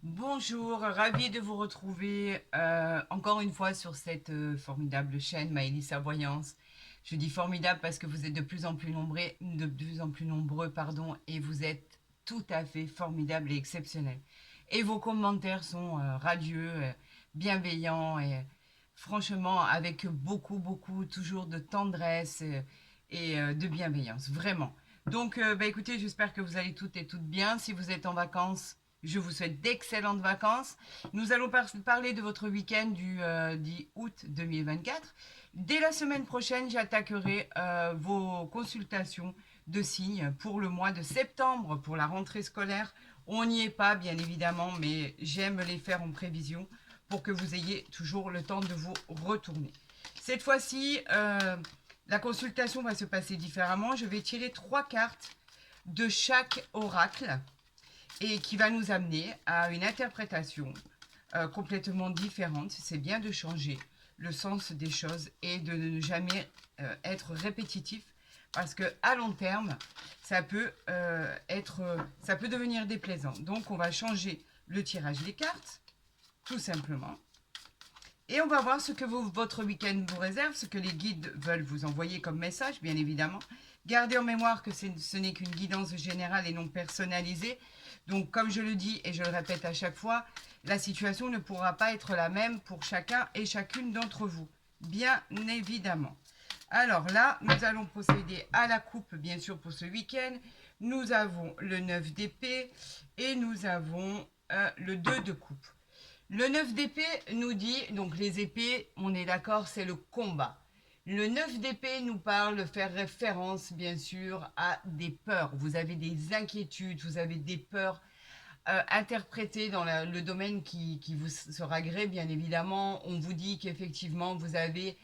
Bonjour, ravi de vous retrouver encore une fois sur cette formidable chaîne Maëlys Voyance. Je dis formidable parce que vous êtes de plus en plus nombreux, pardon, et vous êtes tout à fait formidables et exceptionnels. Et vos commentaires sont radieux, bienveillants et franchement avec beaucoup toujours de tendresse et de bienveillance, vraiment. Donc, écoutez, j'espère que vous allez toutes et toutes bien. Si vous êtes en vacances, je vous souhaite d'excellentes vacances. Nous allons parler de votre week-end du 10 août 2024. Dès la semaine prochaine, j'attaquerai vos consultations de signes pour le mois de septembre, pour la rentrée scolaire. On n'y est pas, bien évidemment, mais j'aime les faire en prévision pour que vous ayez toujours le temps de vous retourner. Cette fois-ci, la consultation va se passer différemment. Je vais tirer 3 cartes de chaque oracle et qui va nous amener à une interprétation complètement différente. C'est bien de changer le sens des choses et de ne jamais être répétitif parce que à long terme, ça peut ça peut devenir déplaisant. Donc, on va changer le tirage des cartes, tout simplement. Et on va voir ce que votre week-end vous réserve, ce que les guides veulent vous envoyer comme message, bien évidemment. Gardez en mémoire que ce n'est qu'une guidance générale et non personnalisée. Donc, comme je le dis et je le répète à chaque fois, la situation ne pourra pas être la même pour chacun et chacune d'entre vous, bien évidemment. Alors là, nous allons procéder à la coupe, bien sûr, pour ce week-end. Nous avons le 9 d'épée et nous avons le 2 de coupe. Le 9 d'épée nous dit, donc les épées, on est d'accord, c'est le combat. Le 9 d'épée nous parle de faire référence, bien sûr, à des peurs. Vous avez des inquiétudes, vous avez des peurs interprétées dans le domaine qui vous sera gré, bien évidemment. On vous dit qu'effectivement, vous avez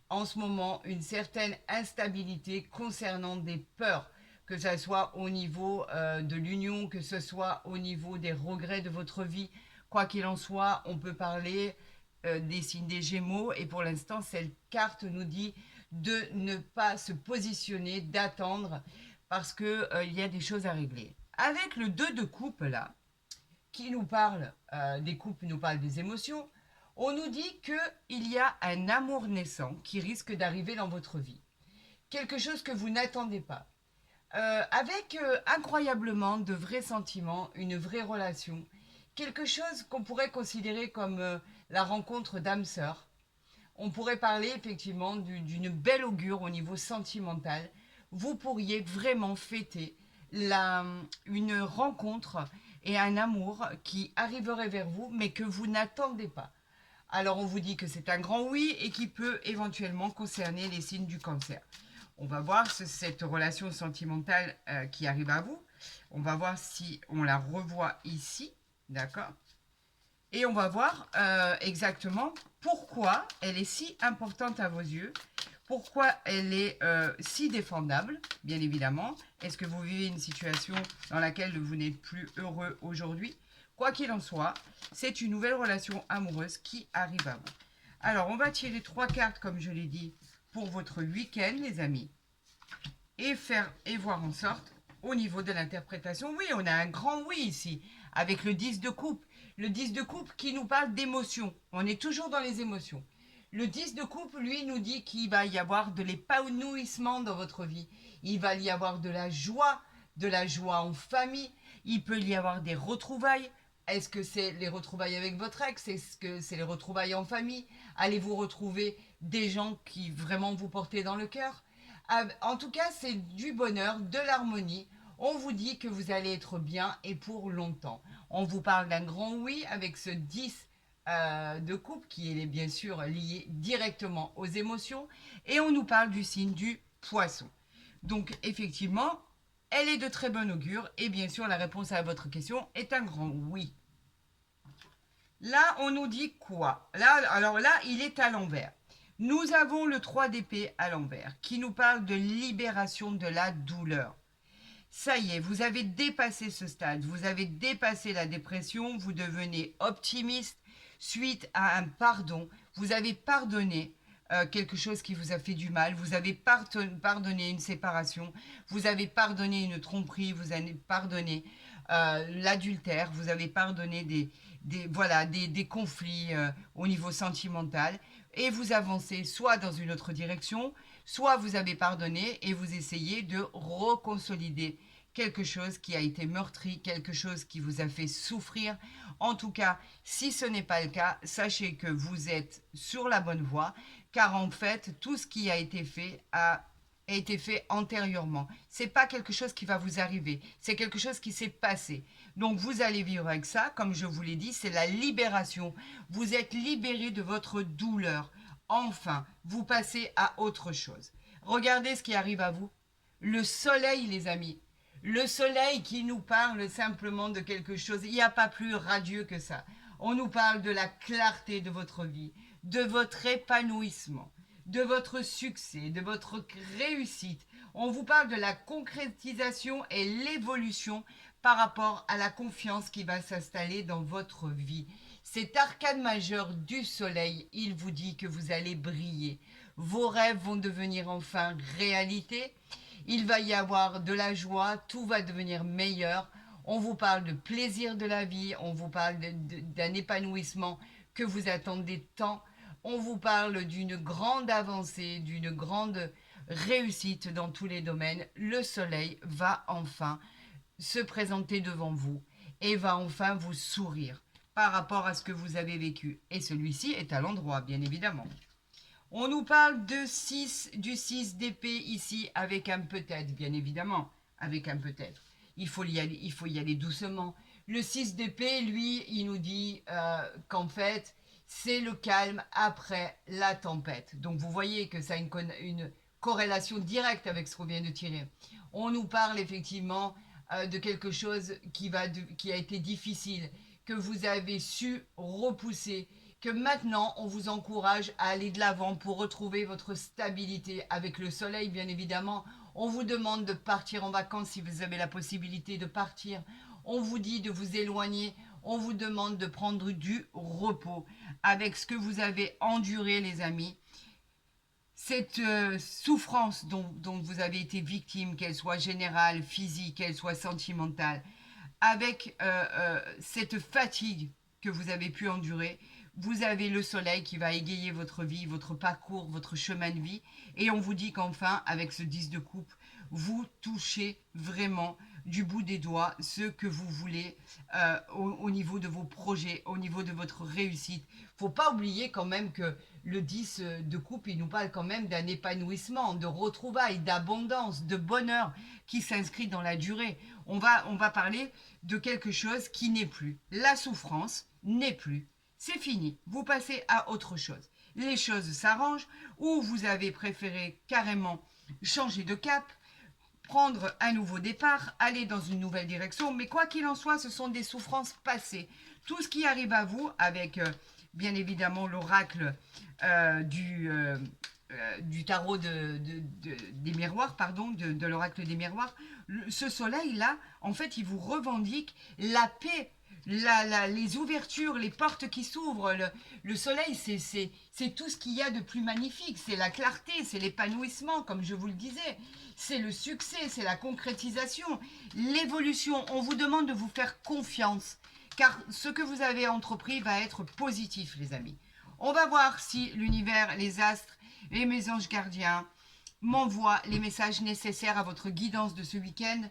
en ce moment une certaine instabilité concernant des peurs, que ce soit au niveau de l'union, que ce soit au niveau des regrets de votre vie. Quoi qu'il en soit, on peut parler des signes des Gémeaux et pour l'instant, cette carte nous dit de ne pas se positionner, d'attendre parce qu'il y a des choses à régler. Avec le 2 de coupe là, qui nous parle des couples, nous parle des émotions, on nous dit qu'il y a un amour naissant qui risque d'arriver dans votre vie. Quelque chose que vous n'attendez pas. Avec incroyablement de vrais sentiments, une vraie relation. Quelque chose qu'on pourrait considérer comme la rencontre d'âme-sœur. On pourrait parler effectivement d'une belle augure au niveau sentimental. Vous pourriez vraiment fêter une rencontre et un amour qui arriverait vers vous, mais que vous n'attendez pas. Alors on vous dit que c'est un grand oui et qui peut éventuellement concerner les signes du cancer. On va voir cette relation sentimentale qui arrive à vous. On va voir si on la revoit ici, d'accord? Et on va voir exactement pourquoi elle est si importante à vos yeux, pourquoi elle est si défendable, bien évidemment. Est-ce que vous vivez une situation dans laquelle vous n'êtes plus heureux aujourd'hui? Quoi qu'il en soit, c'est une nouvelle relation amoureuse qui arrive à vous. Alors, on va tirer 3 cartes, comme je l'ai dit, pour votre week-end, les amis, et voir en sorte, au niveau de l'interprétation, oui, on a un grand oui ici, avec le 10 de coupe. Le 10 de coupe qui nous parle d'émotions. On est toujours dans les émotions. Le 10 de coupe, lui, nous dit qu'il va y avoir de l'épanouissement dans votre vie. Il va y avoir de la joie en famille. Il peut y avoir des retrouvailles. Est-ce que c'est les retrouvailles avec votre ex? Est-ce que c'est les retrouvailles en famille? Allez-vous retrouver des gens qui vraiment vous portent dans le cœur? En tout cas, c'est du bonheur, de l'harmonie. On vous dit que vous allez être bien et pour longtemps. On vous parle d'un grand oui avec ce 10 de coupe qui est bien sûr lié directement aux émotions. Et on nous parle du signe du poisson. Donc effectivement, elle est de très bon augure. Et bien sûr, la réponse à votre question est un grand oui. Là, on nous dit quoi? Alors là, il est à l'envers. Nous avons le 3 d'épée à l'envers qui nous parle de libération de la douleur. Ça y est, vous avez dépassé ce stade, vous avez dépassé la dépression, vous devenez optimiste suite à un pardon. Vous avez pardonné quelque chose qui vous a fait du mal, vous avez pardonné une séparation, vous avez pardonné une tromperie, vous avez pardonné l'adultère, vous avez pardonné voilà, des conflits au niveau sentimental et vous avancez soit dans une autre direction, soit vous avez pardonné et vous essayez de reconsolider quelque chose qui a été meurtri, quelque chose qui vous a fait souffrir. En tout cas, si ce n'est pas le cas, sachez que vous êtes sur la bonne voie, car en fait, tout ce qui a été fait a été fait antérieurement. C'est pas quelque chose qui va vous arriver, c'est quelque chose qui s'est passé. Donc vous allez vivre avec ça, comme je vous l'ai dit, c'est la libération. Vous êtes libéré de votre douleur. Enfin, vous passez à autre chose. Regardez ce qui arrive à vous. Le soleil, les amis. Le soleil qui nous parle simplement de quelque chose. Il n'y a pas plus radieux que ça. On nous parle de la clarté de votre vie, de votre épanouissement, de votre succès, de votre réussite. On vous parle de la concrétisation et l'évolution par rapport à la confiance qui va s'installer dans votre vie. Cet arcane majeur du soleil, il vous dit que vous allez briller. Vos rêves vont devenir enfin réalité. Il va y avoir de la joie, tout va devenir meilleur. On vous parle de plaisir de la vie, on vous parle d'un épanouissement que vous attendez tant. On vous parle d'une grande avancée, d'une grande réussite dans tous les domaines. Le soleil va enfin se présenter devant vous et va enfin vous sourire par rapport à ce que vous avez vécu. Et celui-ci est à l'endroit, bien évidemment. On nous parle du 6 d'épée ici, avec un peut-être, bien évidemment, avec un peut-être. Il faut y aller doucement. Le 6 d'épée, lui, il nous dit qu'en fait, c'est le calme après la tempête. Donc vous voyez que ça a une corrélation directe avec ce qu'on vient de tirer. On nous parle effectivement de quelque chose qui a été difficile, que vous avez su repousser, que maintenant on vous encourage à aller de l'avant pour retrouver votre stabilité avec le soleil, bien évidemment. On vous demande de partir en vacances si vous avez la possibilité de partir. On vous dit de vous éloigner. On vous demande de prendre du repos avec ce que vous avez enduré, les amis. Cette souffrance dont vous avez été victime, qu'elle soit générale, physique, qu'elle soit sentimentale, avec cette fatigue que vous avez pu endurer, vous avez le soleil qui va égayer votre vie, votre parcours, votre chemin de vie. Et on vous dit qu'enfin, avec ce 10 de coupe, vous touchez vraiment du bout des doigts ce que vous voulez au niveau de vos projets, au niveau de votre réussite. Faut pas oublier quand même que le 10 de coupe, il nous parle quand même d'un épanouissement, de retrouvailles, d'abondance, de bonheur qui s'inscrit dans la durée. On va parler de quelque chose qui n'est plus. La souffrance n'est plus. C'est fini. Vous passez à autre chose. Les choses s'arrangent ou vous avez préféré carrément changer de cap, prendre un nouveau départ, aller dans une nouvelle direction. Mais quoi qu'il en soit, ce sont des souffrances passées. Tout ce qui arrive à vous avec, bien évidemment, l'oracle du tarot des miroirs, pardon, de l'oracle des miroirs, ce soleil-là, en fait, il vous revendique la paix, les ouvertures, les portes qui s'ouvrent. Le soleil, c'est tout ce qu'il y a de plus magnifique. C'est la clarté, c'est l'épanouissement, comme je vous le disais. C'est le succès, c'est la concrétisation, l'évolution. On vous demande de vous faire confiance, car ce que vous avez entrepris va être positif, les amis. On va voir si l'univers, les astres, les mes anges gardiens m'envoient les messages nécessaires à votre guidance de ce week-end.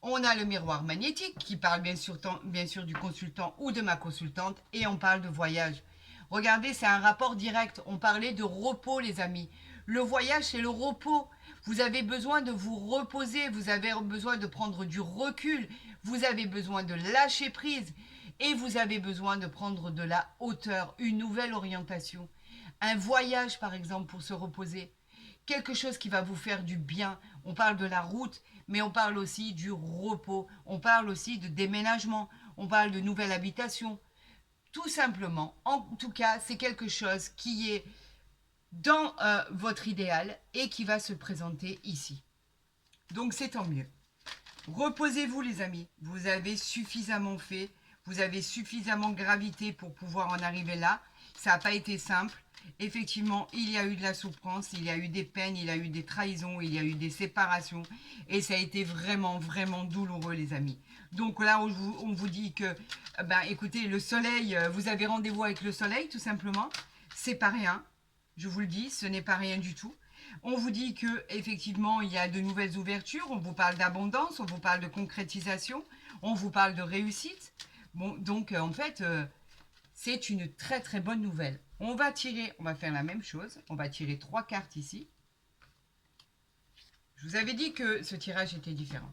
On a le miroir magnétique qui parle bien sûr du consultant ou de ma consultante et on parle de voyage. Regardez, c'est un rapport direct. On parlait de repos, les amis. Le voyage, c'est le repos. Vous avez besoin de vous reposer, vous avez besoin de prendre du recul, vous avez besoin de lâcher prise et vous avez besoin de prendre de la hauteur, une nouvelle orientation. Un voyage, par exemple, pour se reposer. Quelque chose qui va vous faire du bien. On parle de la route, mais on parle aussi du repos. On parle aussi de déménagement. On parle de nouvelle habitation. Tout simplement, en tout cas, c'est quelque chose qui est dans votre idéal et qui va se présenter ici. Donc c'est tant mieux. Reposez-vous, les amis. Vous avez suffisamment fait. Vous avez suffisamment gravité pour pouvoir en arriver là. Ça n'a pas été simple. Effectivement, il y a eu de la souffrance, il y a eu des peines, il y a eu des trahisons, il y a eu des séparations. Et ça a été vraiment, vraiment douloureux, les amis. Donc là, on vous dit que, ben, écoutez, le soleil, vous avez rendez-vous avec le soleil, tout simplement. C'est pas rien. Je vous le dis, ce n'est pas rien du tout. On vous dit que effectivement, il y a de nouvelles ouvertures. On vous parle d'abondance, on vous parle de concrétisation, on vous parle de réussite. Bon, donc en fait, c'est une très très bonne nouvelle. On va faire la même chose. On va tirer 3 cartes ici. Je vous avais dit que ce tirage était différent.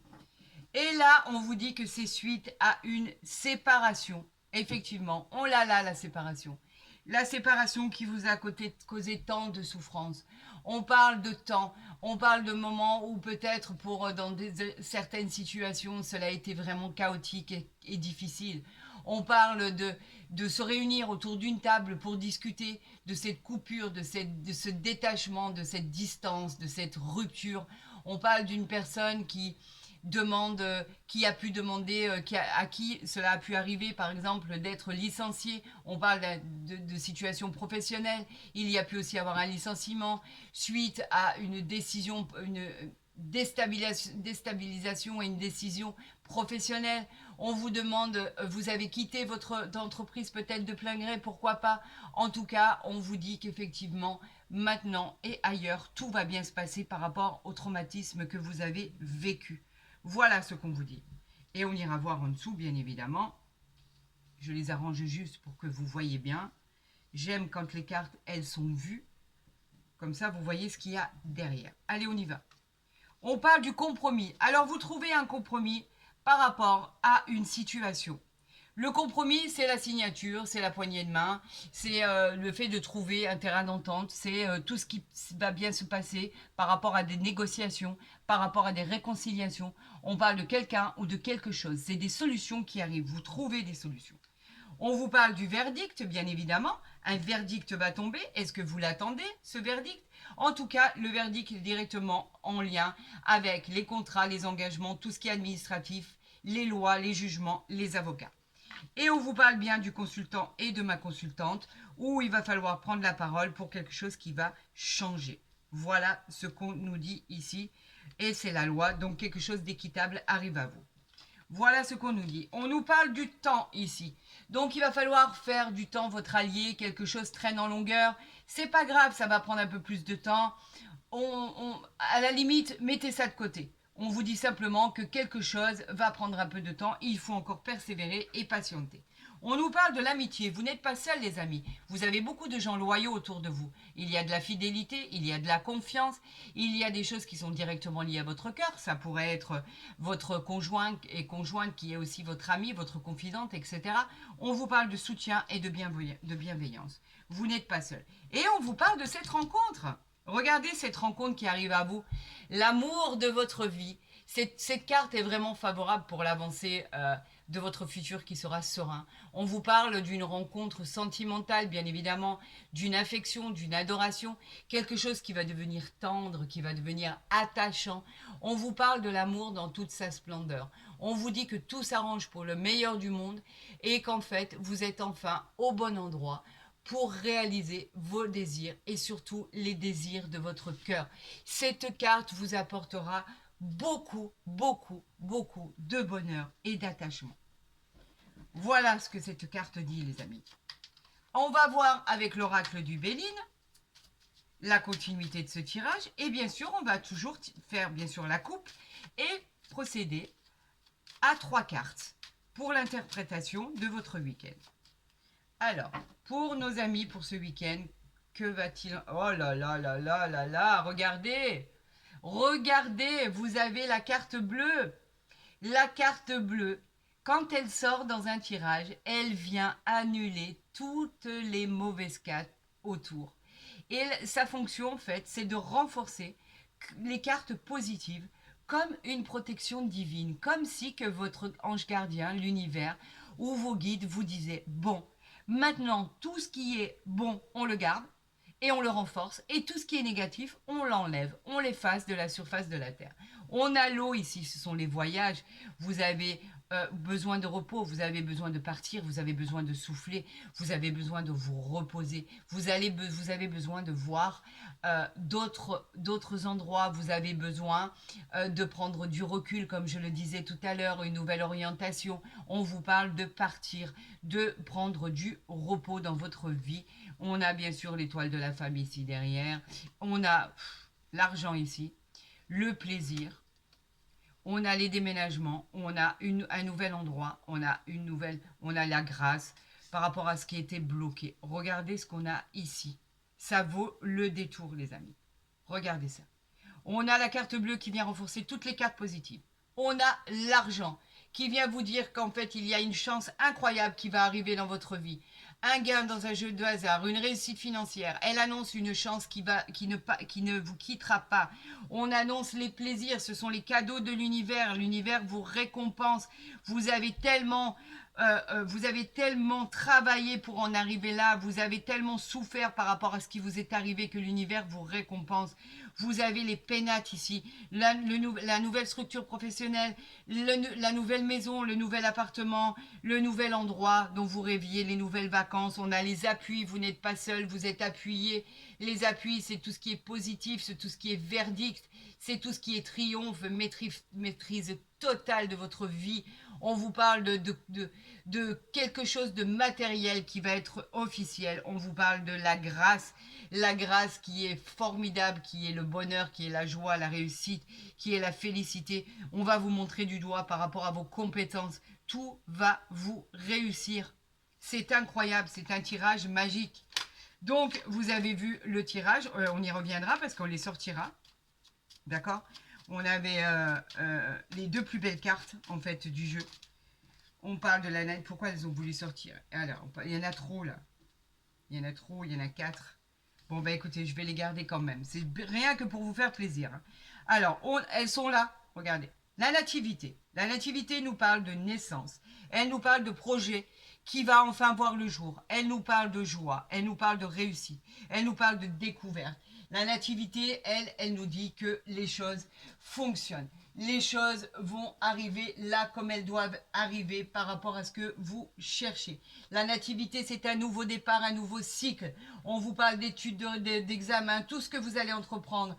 Et là, on vous dit que c'est suite à une séparation. Effectivement, on l'a là, la séparation. La séparation qui vous a causé tant de souffrance. On parle de temps, on parle de moments où peut-être dans certaines situations, cela a été vraiment chaotique et difficile. On parle de se réunir autour d'une table pour discuter de cette coupure, de ce détachement, de cette distance, de cette rupture. On parle d'une personne qui qui a pu demander, à qui cela a pu arriver, par exemple, d'être licencié. On parle de situation professionnelle. Il y a pu aussi avoir un licenciement suite à une décision, une déstabilisation et une décision professionnelle. On vous demande, vous avez quitté votre entreprise peut-être de plein gré, pourquoi pas. En tout cas, on vous dit qu'effectivement, maintenant et ailleurs, tout va bien se passer par rapport au traumatisme que vous avez vécu. Voilà ce qu'on vous dit. Et on ira voir en dessous, bien évidemment. Je les arrange juste pour que vous voyez bien. J'aime quand les cartes, elles sont vues. Comme ça, vous voyez ce qu'il y a derrière. Allez, on y va. On parle du compromis. Alors, vous trouvez un compromis par rapport à une situation. Le compromis, c'est la signature, c'est la poignée de main, c'est le fait de trouver un terrain d'entente, c'est tout ce qui va bien se passer par rapport à des négociations, par rapport à des réconciliations. On parle de quelqu'un ou de quelque chose. C'est des solutions qui arrivent. Vous trouvez des solutions. On vous parle du verdict, bien évidemment. Un verdict va tomber. Est-ce que vous l'attendez, ce verdict? En tout cas, le verdict est directement en lien avec les contrats, les engagements, tout ce qui est administratif, les lois, les jugements, les avocats. Et on vous parle bien du consultant et de ma consultante, où il va falloir prendre la parole pour quelque chose qui va changer. Voilà ce qu'on nous dit ici. Et c'est la loi, donc quelque chose d'équitable arrive à vous. Voilà ce qu'on nous dit. On nous parle du temps ici. Donc il va falloir faire du temps votre allié, quelque chose traîne en longueur. C'est pas grave, ça va prendre un peu plus de temps. À la limite, mettez ça de côté. On vous dit simplement que quelque chose va prendre un peu de temps. Il faut encore persévérer et patienter. On nous parle de l'amitié. Vous n'êtes pas seuls, les amis. Vous avez beaucoup de gens loyaux autour de vous. Il y a de la fidélité, il y a de la confiance, il y a des choses qui sont directement liées à votre cœur. Ça pourrait être votre conjoint et conjointe qui est aussi votre ami, votre confidente, etc. On vous parle de soutien et de bienveillance. Vous n'êtes pas seuls. Et on vous parle de cette rencontre. Regardez cette rencontre qui arrive à vous. L'amour de votre vie. Cette carte est vraiment favorable pour l'avancée de votre futur qui sera serein. On vous parle d'une rencontre sentimentale, bien évidemment, d'une affection, d'une adoration, quelque chose qui va devenir tendre, qui va devenir attachant. On vous parle de l'amour dans toute sa splendeur. On vous dit que tout s'arrange pour le meilleur du monde et qu'en fait, vous êtes enfin au bon endroit pour réaliser vos désirs et surtout les désirs de votre cœur. Cette carte vous apportera beaucoup, beaucoup, beaucoup de bonheur et d'attachement. Voilà ce que cette carte dit, les amis. On va voir avec l'oracle du Béline la continuité de ce tirage et bien sûr, on va toujours faire bien sûr la coupe et procéder à 3 cartes pour l'interprétation de votre week-end. Alors, pour nos amis pour ce week-end, que va-t-il... Oh là là là là là là, regardez! Regardez, vous avez la carte bleue. La carte bleue, quand elle sort dans un tirage, elle vient annuler toutes les mauvaises cartes autour. Et sa fonction, en fait, c'est de renforcer les cartes positives comme une protection divine, comme si que votre ange gardien, l'univers ou vos guides vous disaient « Bon, maintenant, tout ce qui est bon, on le garde et on le renforce. Et tout ce qui est négatif, on l'enlève, on l'efface de la surface de la Terre. » On a l'eau ici, ce sont les voyages. Vous avez besoin de repos, vous avez besoin de partir, vous avez besoin de souffler, vous avez besoin de vous reposer, vous avez besoin de voir d'autres endroits, vous avez besoin de prendre du recul, comme je le disais tout à l'heure, une nouvelle orientation. On vous parle de partir, de prendre du repos dans votre vie. On a bien sûr l'étoile de la femme ici derrière, on a l'argent ici, le plaisir, on a les déménagements, on a un nouvel endroit, on a la grâce par rapport à ce qui était bloqué. Regardez ce qu'on a ici. Ça vaut le détour, les amis. Regardez ça. On a la carte bleue qui vient renforcer toutes les cartes positives. On a l'argent qui vient vous dire qu'en fait, il y a une chance incroyable qui va arriver dans votre vie. Un gain dans un jeu de hasard, une réussite financière. Elle annonce une chance qui ne vous quittera pas. On annonce les plaisirs, ce sont les cadeaux de l'univers. L'univers vous récompense. Vous avez tellement travaillé pour en arriver là, vous avez tellement souffert par rapport à ce qui vous est arrivé que l'univers vous récompense. Vous avez les pénates ici, la nouvelle structure professionnelle, la nouvelle maison, le nouvel appartement, le nouvel endroit dont vous rêviez, les nouvelles vacances. On a les appuis, vous n'êtes pas seul, vous êtes appuyé. Les appuis, c'est tout ce qui est positif, c'est tout ce qui est verdict, c'est tout ce qui est triomphe, maîtrise totale de votre vie. On vous parle de quelque chose de matériel qui va être officiel. On vous parle de la grâce qui est formidable, qui est le bonheur, qui est la joie, la réussite, qui est la félicité. On va vous montrer du doigt par rapport à vos compétences. Tout va vous réussir. C'est incroyable, c'est un tirage magique. Donc, vous avez vu le tirage. On y reviendra parce qu'on les sortira. D'accord ? On avait les deux plus belles cartes, en fait, du jeu. On parle de la... Pourquoi elles ont voulu sortir? Alors, il y en a trop, là. Il y en a trop, il y en a 4. Bon, bah écoutez, je vais les garder quand même. C'est rien que pour vous faire plaisir. Hein. Alors, elles sont là. Regardez. La nativité. La nativité nous parle de naissance. Elle nous parle de projet qui va enfin voir le jour. Elle nous parle de joie. Elle nous parle de réussite. Elle nous parle de découverte. La nativité, elle nous dit que les choses fonctionnent. Les choses vont arriver là comme elles doivent arriver par rapport à ce que vous cherchez. La nativité, c'est un nouveau départ, un nouveau cycle. On vous parle d'études, d'examens, tout ce que vous allez entreprendre.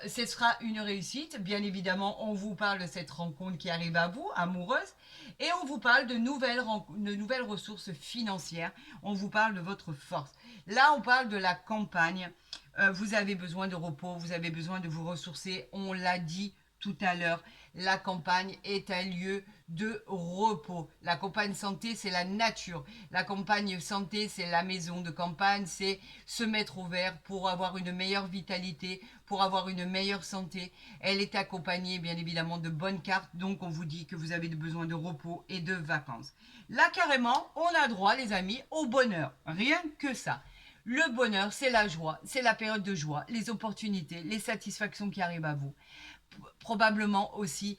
Ce sera une réussite. Bien évidemment, on vous parle de cette rencontre qui arrive à vous, amoureuse. Et on vous parle de nouvelles ressources financières. On vous parle de votre force. Là, on parle de la campagne. Vous avez besoin de repos, vous avez besoin de vous ressourcer. On l'a dit tout à l'heure, la campagne est un lieu de repos. La campagne santé, c'est la nature. La campagne santé, c'est la maison de campagne, c'est se mettre au vert pour avoir une meilleure vitalité, pour avoir une meilleure santé. Elle est accompagnée, bien évidemment, de bonnes cartes. Donc, on vous dit que vous avez besoin de repos et de vacances. Là, carrément, on a droit, les amis, au bonheur. Rien que ça. Le bonheur, c'est la joie, c'est la période de joie, les opportunités, les satisfactions qui arrivent à vous. Probablement aussi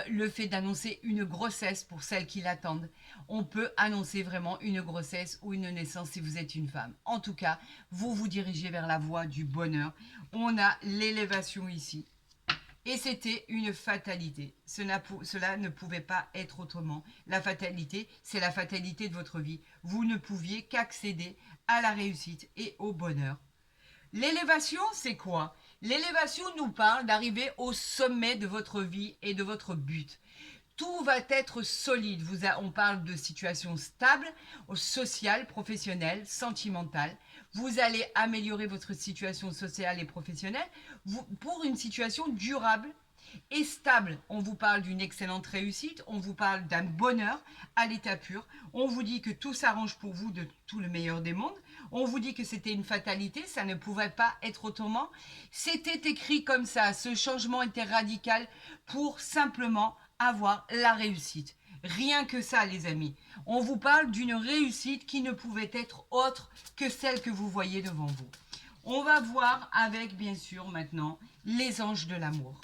le fait d'annoncer une grossesse pour celles qui l'attendent. On peut annoncer vraiment une grossesse ou une naissance si vous êtes une femme. En tout cas, vous vous dirigez vers la voie du bonheur. On a l'élévation ici. Et c'était une fatalité. Cela ne pouvait pas être autrement. La fatalité, c'est la fatalité de votre vie. Vous ne pouviez qu'accéder à la réussite et au bonheur. L'élévation, c'est quoi? L'élévation nous parle d'arriver au sommet de votre vie et de votre but. Tout va être solide. On parle de situation stable, sociale, professionnelle, sentimentale. Vous allez améliorer votre situation sociale et professionnelle pour une situation durable et stable. On vous parle d'une excellente réussite, on vous parle d'un bonheur à l'état pur. On vous dit que tout s'arrange pour vous de tout le meilleur des mondes. On vous dit que c'était une fatalité, ça ne pouvait pas être autrement. C'était écrit comme ça, ce changement était radical pour simplement avoir la réussite. Rien que ça, les amis. On vous parle d'une réussite qui ne pouvait être autre que celle que vous voyez devant vous. On va voir avec, bien sûr, maintenant, les anges de l'amour.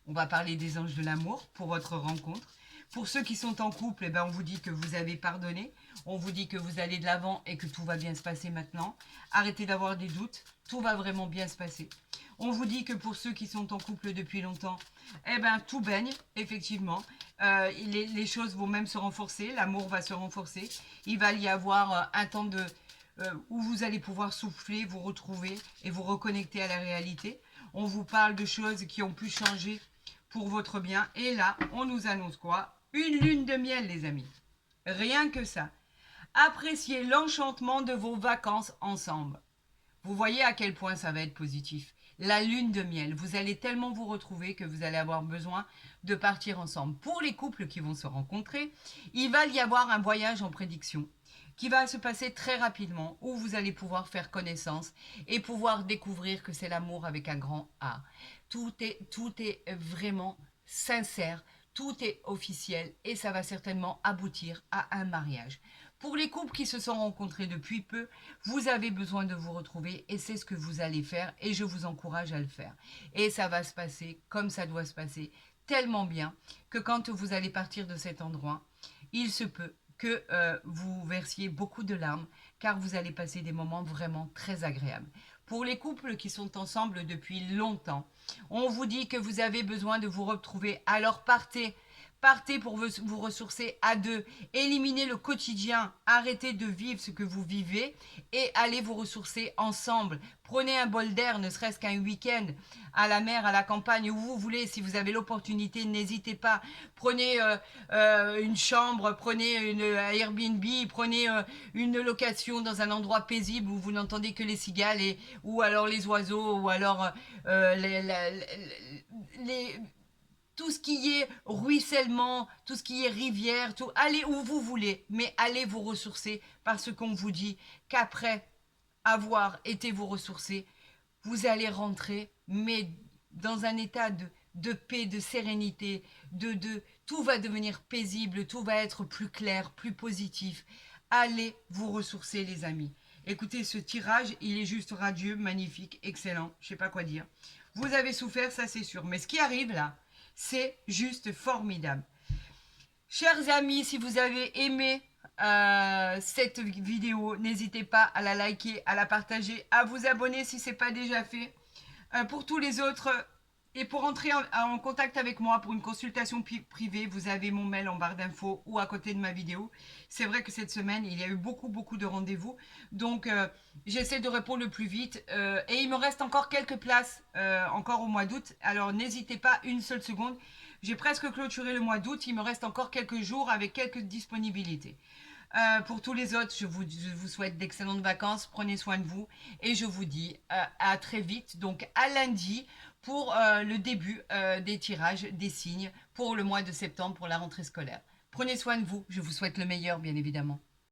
On va parler des anges de l'amour pour votre rencontre. Pour ceux qui sont en couple, eh ben, on vous dit que vous avez pardonné. On vous dit que vous allez de l'avant et que tout va bien se passer maintenant. Arrêtez d'avoir des doutes. Tout va vraiment bien se passer. On vous dit que pour ceux qui sont en couple depuis longtemps, eh ben, tout baigne, effectivement. Les choses vont même se renforcer, l'amour va se renforcer. Il va y avoir un temps où vous allez pouvoir souffler, vous retrouver et vous reconnecter à la réalité. On vous parle de choses qui ont pu changer pour votre bien. Et là, on nous annonce quoi? Une lune de miel, les amis. Rien que ça. Appréciez l'enchantement de vos vacances ensemble. Vous voyez à quel point ça va être positif. La lune de miel, vous allez tellement vous retrouver que vous allez avoir besoin de partir ensemble. Pour les couples qui vont se rencontrer, il va y avoir un voyage en prédiction qui va se passer très rapidement, où vous allez pouvoir faire connaissance et pouvoir découvrir que c'est l'amour avec un grand A. Tout est vraiment sincère, tout est officiel et ça va certainement aboutir à un mariage. Pour les couples qui se sont rencontrés depuis peu, vous avez besoin de vous retrouver et c'est ce que vous allez faire et je vous encourage à le faire. Et ça va se passer comme ça doit se passer, tellement bien que quand vous allez partir de cet endroit, il se peut que vous versiez beaucoup de larmes car vous allez passer des moments vraiment très agréables. Pour les couples qui sont ensemble depuis longtemps, on vous dit que vous avez besoin de vous retrouver, alors partez. Partez pour vous ressourcer à deux. Éliminez le quotidien. Arrêtez de vivre ce que vous vivez et allez vous ressourcer ensemble. Prenez un bol d'air, ne serait-ce qu'un week-end, à la mer, à la campagne, où vous voulez. Si vous avez l'opportunité, n'hésitez pas. Prenez une chambre, prenez une Airbnb, prenez une location dans un endroit paisible où vous n'entendez que les cigales ou alors les oiseaux ou alors les tout ce qui est ruissellement, tout ce qui est rivière, tout, allez où vous voulez, mais allez vous ressourcer parce qu'on vous dit qu'après avoir été vous ressourcer, vous allez rentrer, mais dans un état de paix, de sérénité, tout va devenir paisible, tout va être plus clair, plus positif. Allez vous ressourcer, les amis. Écoutez, ce tirage, il est juste radieux, magnifique, excellent, je sais pas quoi dire. Vous avez souffert, ça c'est sûr, mais ce qui arrive là, c'est juste formidable. Chers amis, si vous avez aimé cette vidéo, n'hésitez pas à la liker, à la partager, à vous abonner si ce n'est pas déjà fait. Pour tous les autres, et pour entrer en contact avec moi pour une consultation privée, vous avez mon mail en barre d'infos ou à côté de ma vidéo. C'est vrai que cette semaine, il y a eu beaucoup de rendez-vous. Donc, j'essaie de répondre le plus vite. Et il me reste encore quelques places, encore au mois d'août. Alors, n'hésitez pas une seule seconde. J'ai presque clôturé le mois d'août. Il me reste encore quelques jours avec quelques disponibilités. Pour tous les autres, je vous souhaite d'excellentes vacances. Prenez soin de vous. Et je vous dis à très vite, donc à lundi, pour le début des tirages, des signes, pour le mois de septembre, pour la rentrée scolaire. Prenez soin de vous. Je vous souhaite le meilleur, bien évidemment.